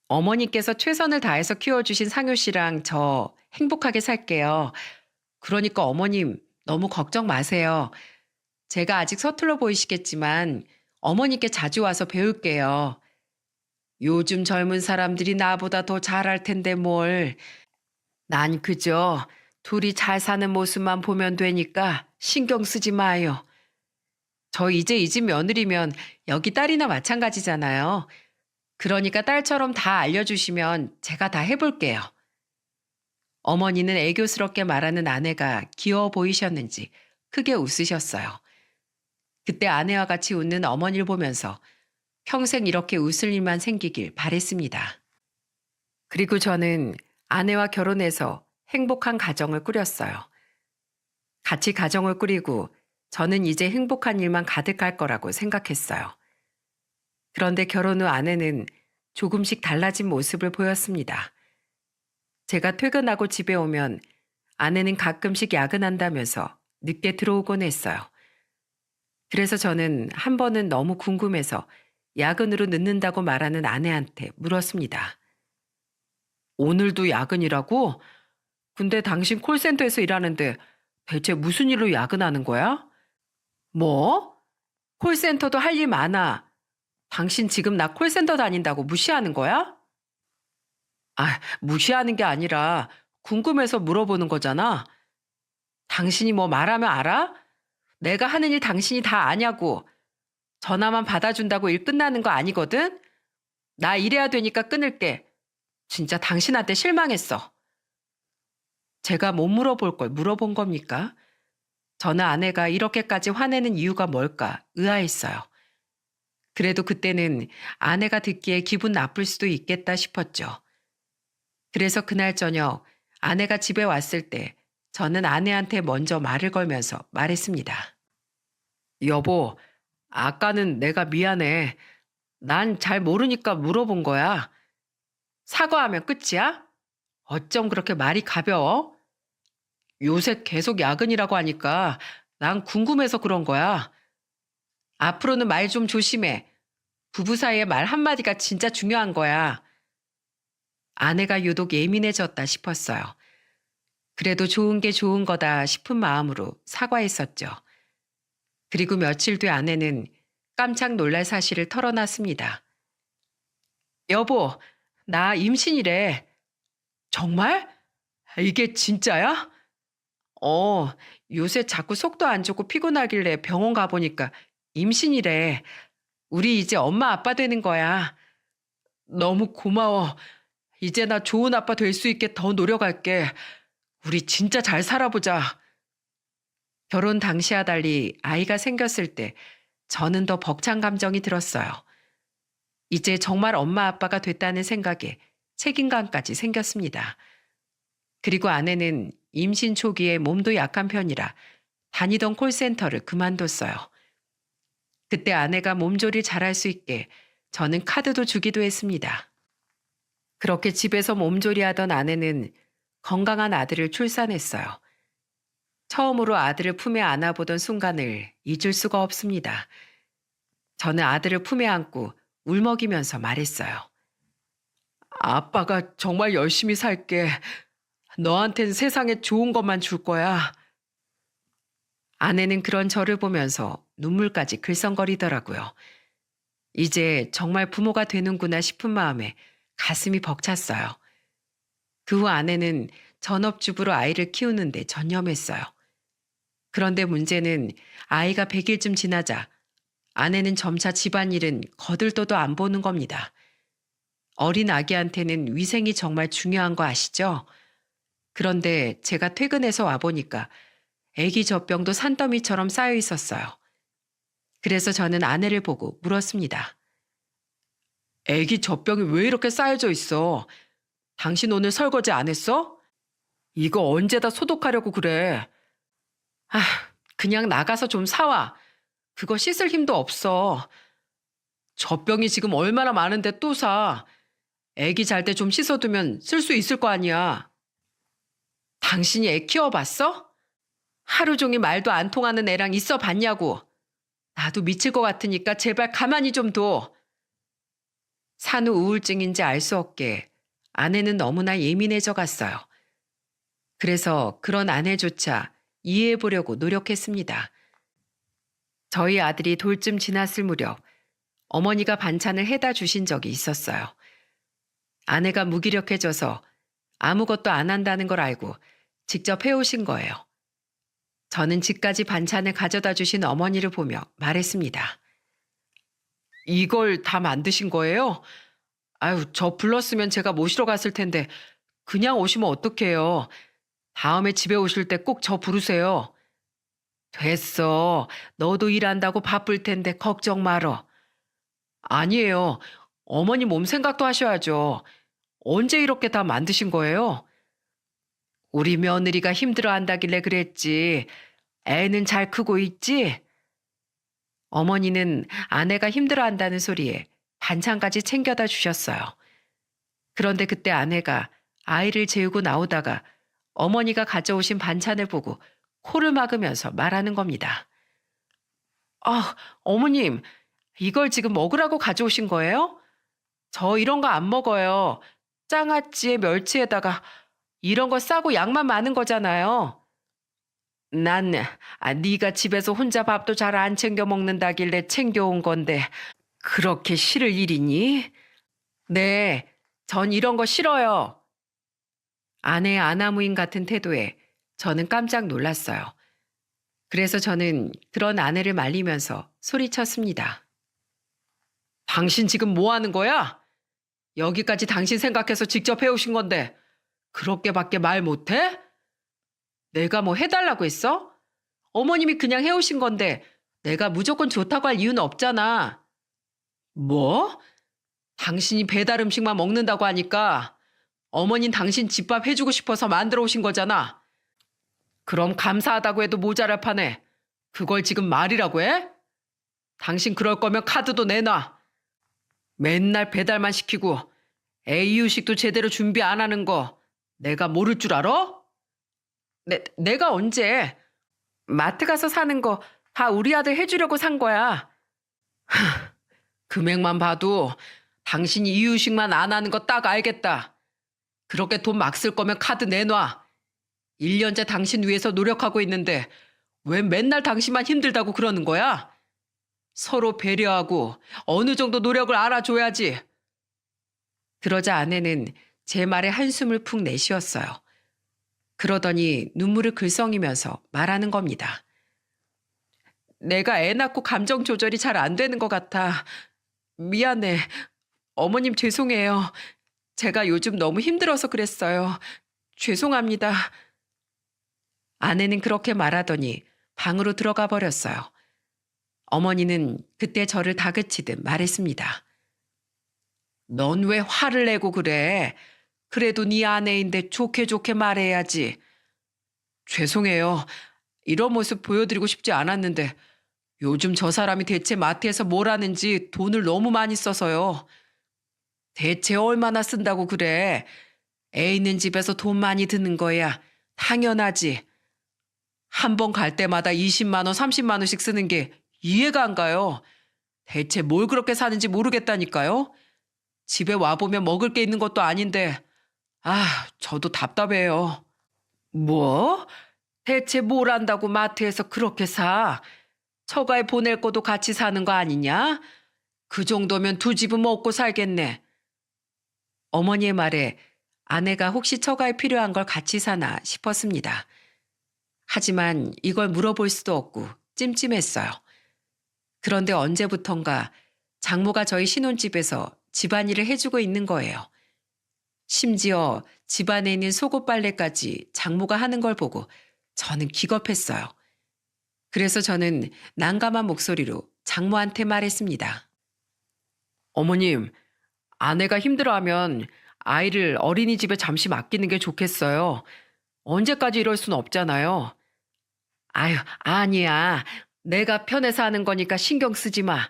어머니께서 최선을 다해서 키워주신 상효 씨랑 저 행복하게 살게요. 그러니까 어머님 너무 걱정 마세요. 제가 아직 서툴러 보이시겠지만 어머니께 자주 와서 배울게요. 요즘 젊은 사람들이 나보다 더 잘할 텐데 뭘. 난 그저 둘이 잘 사는 모습만 보면 되니까 신경 쓰지 마요. 저 이제 이 집 며느리면 여기 딸이나 마찬가지잖아요. 그러니까 딸처럼 다 알려주시면 제가 다 해볼게요. 어머니는 애교스럽게 말하는 아내가 귀여워 보이셨는지 크게 웃으셨어요. 그때 아내와 같이 웃는 어머니를 보면서 평생 이렇게 웃을 일만 생기길 바랬습니다. 그리고 저는 아내와 결혼해서 행복한 가정을 꾸렸어요. 같이 가정을 꾸리고 저는 이제 행복한 일만 가득할 거라고 생각했어요. 그런데 결혼 후 아내는 조금씩 달라진 모습을 보였습니다. 제가 퇴근하고 집에 오면 아내는 가끔씩 야근한다면서 늦게 들어오곤 했어요. 그래서 저는 한 번은 너무 궁금해서 야근으로 늦는다고 말하는 아내한테 물었습니다. 오늘도 야근이라고? 근데 당신 콜센터에서 일하는데 대체 무슨 일로 야근하는 거야? 뭐? 콜센터도 할 일 많아. 당신 지금 나 콜센터 다닌다고 무시하는 거야? 아, 무시하는 게 아니라 궁금해서 물어보는 거잖아. 당신이 뭐 말하면 알아? 내가 하는 일 당신이 다 아냐고. 전화만 받아준다고 일 끝나는 거 아니거든? 나 일해야 되니까 끊을게. 진짜 당신한테 실망했어. 제가 못 물어볼 걸 물어본 겁니까? 저는 아내가 이렇게까지 화내는 이유가 뭘까 의아했어요. 그래도 그때는 아내가 듣기에 기분 나쁠 수도 있겠다 싶었죠. 그래서 그날 저녁 아내가 집에 왔을 때 저는 아내한테 먼저 말을 걸면서 말했습니다. 여보, 아까는 내가 미안해. 난 잘 모르니까 물어본 거야. 사과하면 끝이야? 어쩜 그렇게 말이 가벼워? 요새 계속 야근이라고 하니까 난 궁금해서 그런 거야. 앞으로는 말 좀 조심해. 부부 사이에 말 한마디가 진짜 중요한 거야. 아내가 유독 예민해졌다 싶었어요. 그래도 좋은 게 좋은 거다 싶은 마음으로 사과했었죠. 그리고 며칠 뒤 아내는 깜짝 놀랄 사실을 털어놨습니다. 여보, 나 임신이래. 정말? 이게 진짜야? 어, 요새 자꾸 속도 안 좋고 피곤하길래 병원 가보니까 임신이래. 우리 이제 엄마 아빠 되는 거야. 너무 고마워. 이제 나 좋은 아빠 될 수 있게 더 노력할게. 우리 진짜 잘 살아보자. 결혼 당시와 달리 아이가 생겼을 때 저는 더 벅찬 감정이 들었어요. 이제 정말 엄마 아빠가 됐다는 생각에 책임감까지 생겼습니다. 그리고 아내는 임신 초기에 몸도 약한 편이라 다니던 콜센터를 그만뒀어요. 그때 아내가 몸조리 잘할 수 있게 저는 카드도 주기도 했습니다. 그렇게 집에서 몸조리하던 아내는 건강한 아들을 출산했어요. 처음으로 아들을 품에 안아보던 순간을 잊을 수가 없습니다. 저는 아들을 품에 안고 울먹이면서 말했어요. 아빠가 정말 열심히 살게. 너한텐 세상에 좋은 것만 줄 거야. 아내는 그런 저를 보면서 눈물까지 글썽거리더라고요. 이제 정말 부모가 되는구나 싶은 마음에 가슴이 벅찼어요. 그 후 아내는 전업주부로 아이를 키우는데 전념했어요. 그런데 문제는 아이가 100일쯤 지나자 아내는 점차 집안일은 거들떠도 안 보는 겁니다. 어린 아기한테는 위생이 정말 중요한 거 아시죠? 그런데 제가 퇴근해서 와보니까 아기 젖병도 산더미처럼 쌓여 있었어요. 그래서 저는 아내를 보고 물었습니다. 아기 젖병이 왜 이렇게 쌓여져 있어? 당신 오늘 설거지 안 했어? 이거 언제 다 소독하려고 그래? 아, 그냥 나가서 좀 사와. 그거 씻을 힘도 없어. 젖병이 지금 얼마나 많은데 또 사. 애기 잘 때 좀 씻어두면 쓸 수 있을 거 아니야. 당신이 애 키워봤어? 하루 종일 말도 안 통하는 애랑 있어 봤냐고. 나도 미칠 것 같으니까 제발 가만히 좀 둬. 산후 우울증인지 알 수 없게 아내는 너무나 예민해져 갔어요. 그래서 그런 아내조차 이해해 보려고 노력했습니다. 저희 아들이 돌쯤 지났을 무렵 어머니가 반찬을 해다 주신 적이 있었어요. 아내가 무기력해져서 아무것도 안 한다는 걸 알고 직접 해오신 거예요. 저는 집까지 반찬을 가져다 주신 어머니를 보며 말했습니다. 이걸 다 만드신 거예요? 아유, 저 불렀으면 제가 모시러 갔을 텐데 그냥 오시면 어떡해요. 다음에 집에 오실 때 꼭 저 부르세요. 됐어. 너도 일한다고 바쁠 텐데 걱정 말어. 아니에요. 어머니 몸 생각도 하셔야죠. 언제 이렇게 다 만드신 거예요? 우리 며느리가 힘들어한다길래 그랬지. 애는 잘 크고 있지? 어머니는 아내가 힘들어한다는 소리에 반찬까지 챙겨다 주셨어요. 그런데 그때 아내가 아이를 재우고 나오다가 어머니가 가져오신 반찬을 보고 코를 막으면서 말하는 겁니다. 아, 어머님, 이걸 지금 먹으라고 가져오신 거예요? 저 이런 거 안 먹어요. 장아찌에 멸치에다가 이런 거 싸고 양만 많은 거잖아요. 난 네가 집에서 혼자 밥도 잘 안 챙겨 먹는다길래 챙겨온 건데 그렇게 싫을 일이니? 네, 전 이런 거 싫어요. 아내의 아나무인 같은 태도에 저는 깜짝 놀랐어요. 그래서 저는 그런 아내를 말리면서 소리쳤습니다. 당신 지금 뭐 하는 거야? 여기까지 당신 생각해서 직접 해오신 건데 그렇게밖에 말 못해? 내가 뭐 해달라고 했어? 어머님이 그냥 해오신 건데 내가 무조건 좋다고 할 이유는 없잖아. 뭐? 당신이 배달 음식만 먹는다고 하니까 어머닌 당신 집밥 해주고 싶어서 만들어 오신 거잖아. 그럼 감사하다고 해도 모자랄 판에 그걸 지금 말이라고 해? 당신 그럴 거면 카드도 내놔. 맨날 배달만 시키고 애 이유식도 제대로 준비 안 하는 거 내가 모를 줄 알아? 내가 언제? 마트 가서 사는 거 다 우리 아들 해주려고 산 거야. 금액만 봐도 당신이 이유식만 안 하는 거 딱 알겠다. 그렇게 돈 막 쓸 거면 카드 내놔. 1년째 당신 위해서 노력하고 있는데 왜 맨날 당신만 힘들다고 그러는 거야? 서로 배려하고 어느 정도 노력을 알아줘야지. 그러자 아내는 제 말에 한숨을 푹 내쉬었어요. 그러더니 눈물을 글썽이면서 말하는 겁니다. 내가 애 낳고 감정 조절이 잘 안 되는 것 같아. 미안해. 어머님 죄송해요. 제가 요즘 너무 힘들어서 그랬어요. 죄송합니다. 아내는 그렇게 말하더니 방으로 들어가 버렸어요. 어머니는 그때 저를 다그치듯 말했습니다. 넌 왜 화를 내고 그래? 그래도 네 아내인데 좋게 좋게 말해야지. 죄송해요. 이런 모습 보여드리고 싶지 않았는데 요즘 저 사람이 대체 마트에서 뭘 하는지 돈을 너무 많이 써서요. 대체 얼마나 쓴다고 그래? 애 있는 집에서 돈 많이 드는 거야. 당연하지. 한 번 갈 때마다 20만 원, 30만 원씩 쓰는 게 이해가 안 가요. 대체 뭘 그렇게 사는지 모르겠다니까요. 집에 와보면 먹을 게 있는 것도 아닌데 저도 답답해요. 뭐? 대체 뭘 한다고 마트에서 그렇게 사? 처가에 보낼 것도 같이 사는 거 아니냐? 그 정도면 두 집은 먹고 살겠네. 어머니의 말에 아내가 혹시 처가에 필요한 걸 같이 사나 싶었습니다. 하지만 이걸 물어볼 수도 없고 찜찜했어요. 그런데 언제부턴가 장모가 저희 신혼집에서 집안일을 해주고 있는 거예요. 심지어 집안에 있는 속옷 빨래까지 장모가 하는 걸 보고 저는 기겁했어요. 그래서 저는 난감한 목소리로 장모한테 말했습니다. 어머님, 아내가 힘들어하면 아이를 어린이집에 잠시 맡기는 게 좋겠어요. 언제까지 이럴 순 없잖아요. 아유, 아니야. 내가 편해서 하는 거니까 신경 쓰지 마.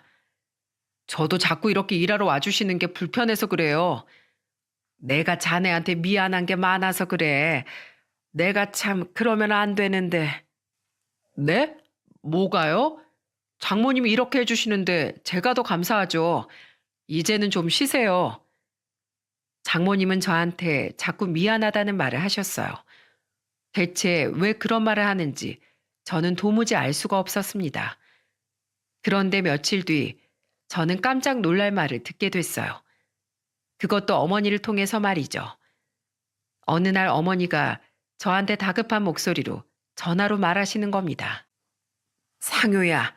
저도 자꾸 이렇게 일하러 와주시는 게 불편해서 그래요. 내가 자네한테 미안한 게 많아서 그래. 내가 참 그러면 안 되는데. 네? 뭐가요? 장모님이 이렇게 해주시는데 제가 더 감사하죠. 이제는 좀 쉬세요. 장모님은 저한테 자꾸 미안하다는 말을 하셨어요. 대체 왜 그런 말을 하는지 저는 도무지 알 수가 없었습니다. 그런데 며칠 뒤 저는 깜짝 놀랄 말을 듣게 됐어요. 그것도 어머니를 통해서 말이죠. 어느 날 어머니가 저한테 다급한 목소리로 전화로 말하시는 겁니다. 상효야,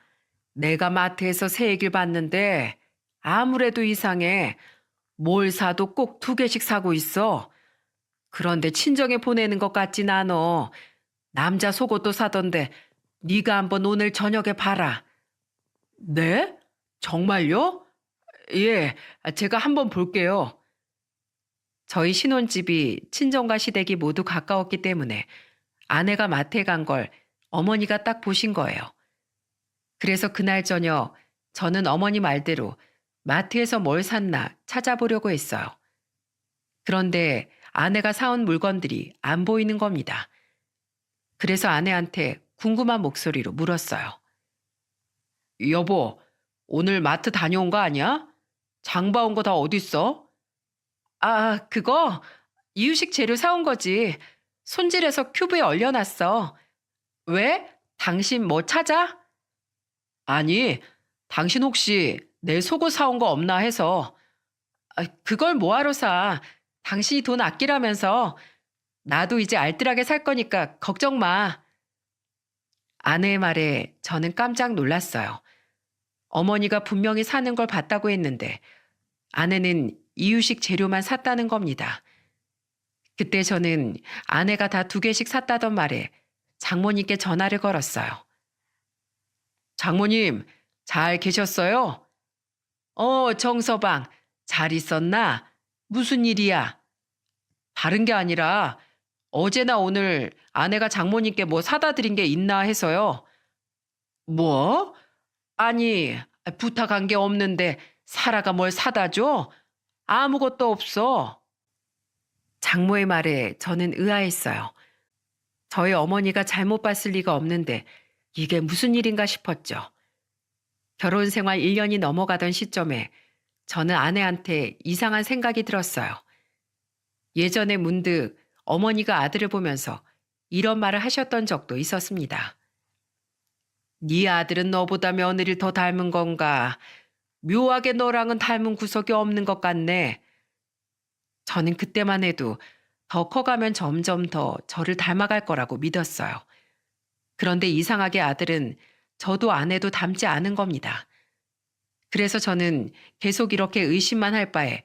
내가 마트에서 새 얘기를 봤는데 아무래도 이상해. 뭘 사도 꼭 2개씩 사고 있어. 그런데 친정에 보내는 것 같진 않어. 남자 속옷도 사던데 네가 한번 오늘 저녁에 봐라. 네? 정말요? 예, 제가 한번 볼게요. 저희 신혼집이 친정과 시댁이 모두 가까웠기 때문에 아내가 마트에 간 걸 어머니가 딱 보신 거예요. 그래서 그날 저녁 저는 어머니 말대로 마트에서 뭘 샀나 찾아보려고 했어요. 그런데 아내가 사온 물건들이 안 보이는 겁니다. 그래서 아내한테 궁금한 목소리로 물었어요. 여보, 오늘 마트 다녀온 거 아니야? 장 봐온 거 다 어딨어? 아, 그거 이유식 재료 사온 거지. 손질해서 큐브에 얼려놨어. 왜? 당신 뭐 찾아? 아니, 당신 혹시 내 속옷 사온 거 없나 해서. 아, 그걸 뭐하러 사? 당신이 돈 아끼라면서. 나도 이제 알뜰하게 살 거니까 걱정 마. 아내의 말에 저는 깜짝 놀랐어요. 어머니가 분명히 사는 걸 봤다고 했는데 아내는 이유식 재료만 샀다는 겁니다. 그때 저는 아내가 다 2개씩 샀다던 말에 장모님께 전화를 걸었어요. 장모님, 잘 계셨어요? 정서방, 잘 있었나? 무슨 일이야? 다른 게 아니라 어제나 오늘 아내가 장모님께 뭐 사다 드린 게 있나 해서요. 뭐? 아니, 부탁한 게 없는데 사라가 뭘 사다 줘? 아무것도 없어. 장모의 말에 저는 의아했어요. 저희 어머니가 잘못 봤을 리가 없는데 이게 무슨 일인가 싶었죠. 결혼 생활 1년이 넘어가던 시점에 저는 아내한테 이상한 생각이 들었어요. 예전에 문득 어머니가 아들을 보면서 이런 말을 하셨던 적도 있었습니다. 네 아들은 너보다 며느리를 더 닮은 건가? 묘하게 너랑은 닮은 구석이 없는 것 같네. 저는 그때만 해도 더 커가면 점점 더 저를 닮아갈 거라고 믿었어요. 그런데 이상하게 아들은 저도 아내도 닮지 않은 겁니다. 그래서 저는 계속 이렇게 의심만 할 바에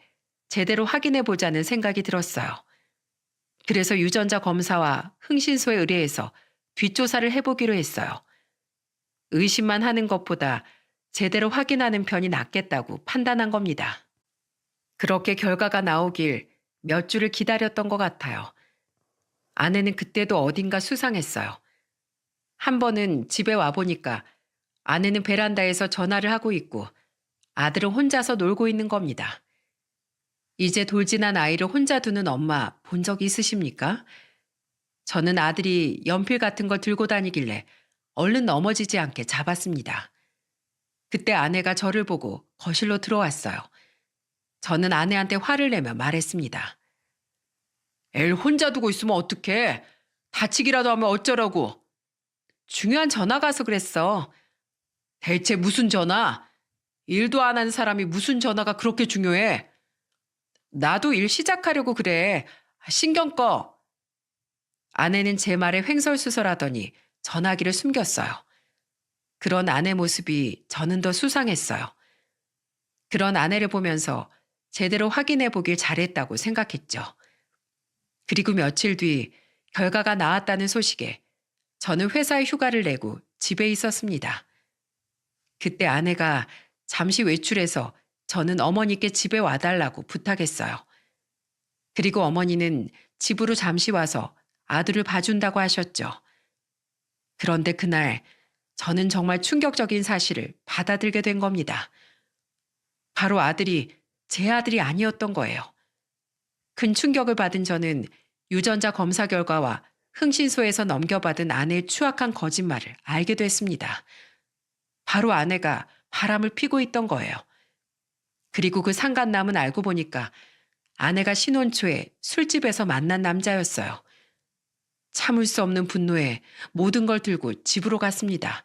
제대로 확인해 보자는 생각이 들었어요. 그래서 유전자 검사와 흥신소에 의뢰해서 뒷조사를 해보기로 했어요. 의심만 하는 것보다 제대로 확인하는 편이 낫겠다고 판단한 겁니다. 그렇게 결과가 나오길 몇 주를 기다렸던 것 같아요. 아내는 그때도 어딘가 수상했어요. 한 번은 집에 와보니까 아내는 베란다에서 전화를 하고 있고 아들은 혼자서 놀고 있는 겁니다. 이제 돌진한 아이를 혼자 두는 엄마 본 적 있으십니까? 저는 아들이 연필 같은 걸 들고 다니길래 얼른 넘어지지 않게 잡았습니다. 그때 아내가 저를 보고 거실로 들어왔어요. 저는 아내한테 화를 내며 말했습니다. 애를 혼자 두고 있으면 어떡해? 다치기라도 하면 어쩌라고? 중요한 전화가 와서 그랬어. 대체 무슨 전화? 일도 안 하는 사람이 무슨 전화가 그렇게 중요해? 나도 일 시작하려고 그래. 신경 꺼. 아내는 제 말에 횡설수설하더니 전화기를 숨겼어요. 그런 아내 모습이 저는 더 수상했어요. 그런 아내를 보면서 제대로 확인해 보길 잘했다고 생각했죠. 그리고 며칠 뒤 결과가 나왔다는 소식에 저는 회사에 휴가를 내고 집에 있었습니다. 그때 아내가 잠시 외출해서 저는 어머니께 집에 와달라고 부탁했어요. 그리고 어머니는 집으로 잠시 와서 아들을 봐준다고 하셨죠. 그런데 그날 저는 정말 충격적인 사실을 받아들게 된 겁니다. 바로 아들이 제 아들이 아니었던 거예요. 큰 충격을 받은 저는 유전자 검사 결과와 흥신소에서 넘겨받은 아내의 추악한 거짓말을 알게 됐습니다. 바로 아내가 바람을 피고 있던 거예요. 그리고 그 상간남은 알고 보니까 아내가 신혼 초에 술집에서 만난 남자였어요. 참을 수 없는 분노에 모든 걸 들고 집으로 갔습니다.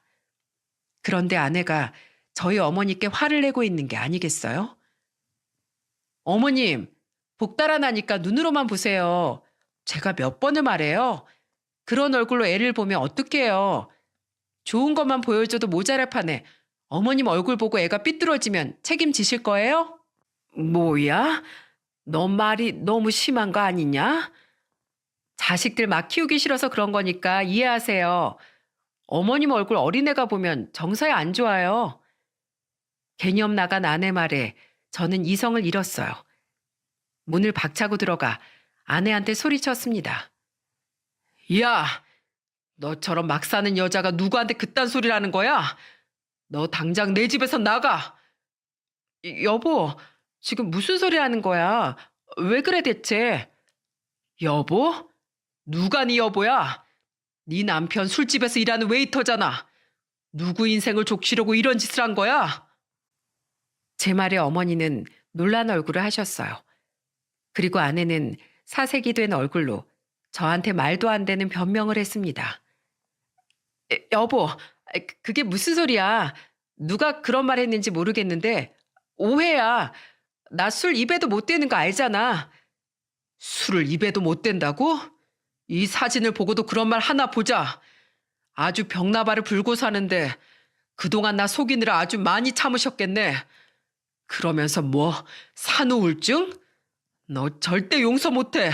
그런데 아내가 저희 어머니께 화를 내고 있는 게 아니겠어요? 어머님, 복달아나니까 눈으로만 보세요. 제가 몇 번을 말해요. 그런 얼굴로 애를 보면 어떡해요. 좋은 것만 보여줘도 모자랄 판에 어머님 얼굴 보고 애가 삐뚤어지면 책임지실 거예요? 뭐야? 너 말이 너무 심한 거 아니냐? 자식들 막 키우기 싫어서 그런 거니까 이해하세요. 어머님 얼굴 어린애가 보면 정서에 안 좋아요. 개념 나간 아내 말에 저는 이성을 잃었어요. 문을 박차고 들어가 아내한테 소리쳤습니다. 야, 너처럼 막 사는 여자가 누구한테 그딴 소리를 하는 거야? 너 당장 내 집에서 나가. 여보, 지금 무슨 소리 하는 거야? 왜 그래 대체? 여보? 누가 네 여보야? 네 남편 술집에서 일하는 웨이터잖아. 누구 인생을 족치려고 이런 짓을 한 거야? 제 말에 어머니는 놀란 얼굴을 하셨어요. 그리고 아내는 사색이 된 얼굴로 저한테 말도 안 되는 변명을 했습니다. 여보, 그게 무슨 소리야? 누가 그런 말 했는지 모르겠는데 오해야. 나 술 입에도 못 대는 거 알잖아. 술을 입에도 못 댄다고? 이 사진을 보고도 그런 말 하나 보자. 아주 벽나발을 불고 사는데 그동안 나 속이느라 아주 많이 참으셨겠네. 그러면서 뭐 산후우울증? 너 절대 용서 못해.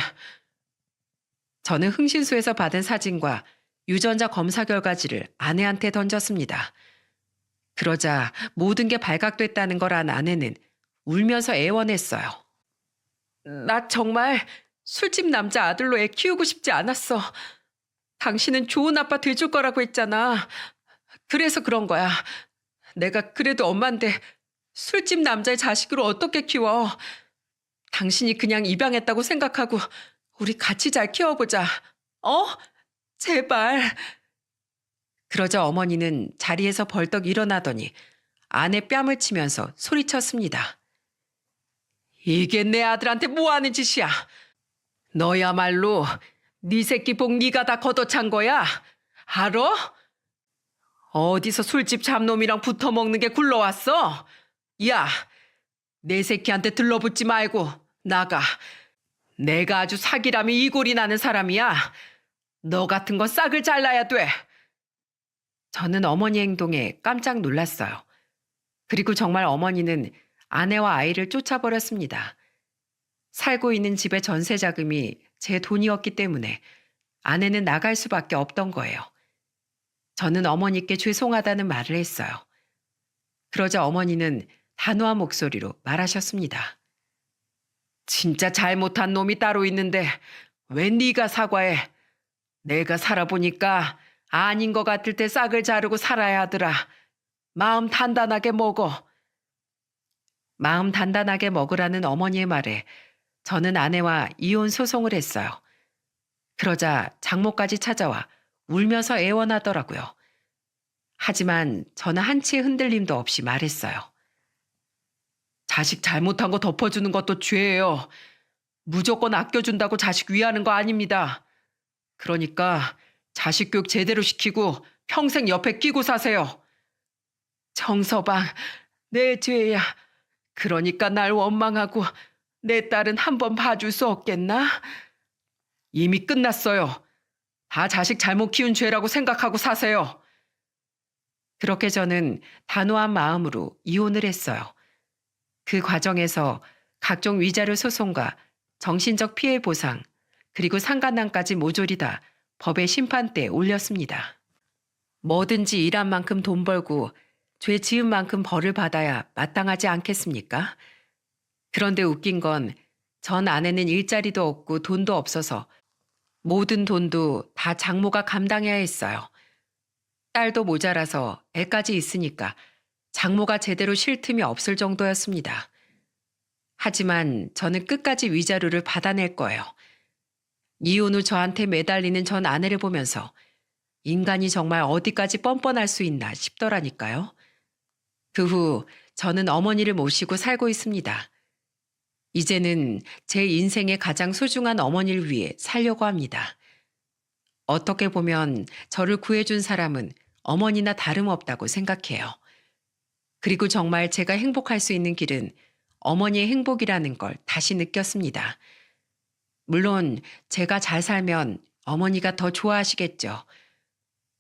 저는 흥신소에서 받은 사진과 유전자 검사 결과지를 아내한테 던졌습니다. 그러자 모든 게 발각됐다는 걸 안 아내는 울면서 애원했어요. 나 정말 술집 남자 아들로 애 키우고 싶지 않았어. 당신은 좋은 아빠 돼줄 거라고 했잖아. 그래서 그런 거야. 내가 그래도 엄마인데 술집 남자의 자식으로 어떻게 키워. 당신이 그냥 입양했다고 생각하고 우리 같이 잘 키워보자. 어? 제발. 그러자 어머니는 자리에서 벌떡 일어나더니 아내 뺨을 치면서 소리쳤습니다. 이게 내 아들한테 뭐 하는 짓이야. 너야말로 네 새끼 복 네가 다 걷어찬 거야. 알아? 어디서 술집 잡놈이랑 붙어 먹는 게 굴러왔어? 야, 내 새끼한테 들러붙지 말고 나가. 내가 아주 사기라면 이골이 나는 사람이야. 너 같은 거 싹을 잘라야 돼. 저는 어머니 행동에 깜짝 놀랐어요. 그리고 정말 어머니는 아내와 아이를 쫓아버렸습니다. 살고 있는 집의 전세 자금이 제 돈이었기 때문에 아내는 나갈 수밖에 없던 거예요. 저는 어머니께 죄송하다는 말을 했어요. 그러자 어머니는 단호한 목소리로 말하셨습니다. 진짜 잘못한 놈이 따로 있는데 왜 네가 사과해? 내가 살아보니까 아닌 것 같을 때 싹을 자르고 살아야 하더라. 마음 단단하게 먹어. 마음 단단하게 먹으라는 어머니의 말에 저는 아내와 이혼 소송을 했어요. 그러자 장모까지 찾아와 울면서 애원하더라고요. 하지만 저는 한치의 흔들림도 없이 말했어요. 자식 잘못한 거 덮어주는 것도 죄예요. 무조건 아껴준다고 자식 위하는 거 아닙니다. 그러니까 자식 교육 제대로 시키고 평생 옆에 끼고 사세요. 정서방, 내 죄야. 그러니까 날 원망하고 내 딸은 한번 봐줄 수 없겠나? 이미 끝났어요. 다 자식 잘못 키운 죄라고 생각하고 사세요. 그렇게 저는 단호한 마음으로 이혼을 했어요. 그 과정에서 각종 위자료 소송과 정신적 피해 보상, 그리고 상간남까지 모조리 다 법의 심판대에 올렸습니다. 뭐든지 일한 만큼 돈 벌고 죄 지은 만큼 벌을 받아야 마땅하지 않겠습니까? 그런데 웃긴 건 전 아내는 일자리도 없고 돈도 없어서 모든 돈도 다 장모가 감당해야 했어요. 딸도 모자라서 애까지 있으니까 장모가 제대로 쉴 틈이 없을 정도였습니다. 하지만 저는 끝까지 위자료를 받아낼 거예요. 이혼 후 저한테 매달리는 전 아내를 보면서 인간이 정말 어디까지 뻔뻔할 수 있나 싶더라니까요. 그 후 저는 어머니를 모시고 살고 있습니다. 이제는 제 인생의 가장 소중한 어머니를 위해 살려고 합니다. 어떻게 보면 저를 구해준 사람은 어머니나 다름없다고 생각해요. 그리고 정말 제가 행복할 수 있는 길은 어머니의 행복이라는 걸 다시 느꼈습니다. 물론 제가 잘 살면 어머니가 더 좋아하시겠죠.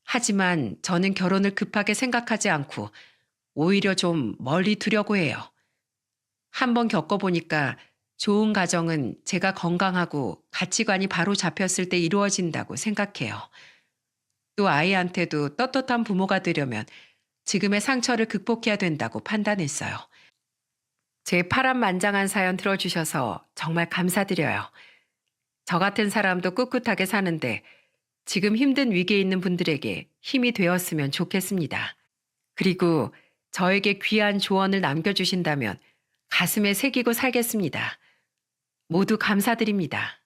하지만 저는 결혼을 급하게 생각하지 않고 오히려 좀 멀리 두려고 해요. 한번 겪어보니까 좋은 가정은 제가 건강하고 가치관이 바로 잡혔을 때 이루어진다고 생각해요. 또 아이한테도 떳떳한 부모가 되려면 지금의 상처를 극복해야 된다고 판단했어요. 제 파란만장한 사연 들어주셔서 정말 감사드려요. 저 같은 사람도 꿋꿋하게 사는데 지금 힘든 위기에 있는 분들에게 힘이 되었으면 좋겠습니다. 그리고 저에게 귀한 조언을 남겨주신다면 가슴에 새기고 살겠습니다. 모두 감사드립니다.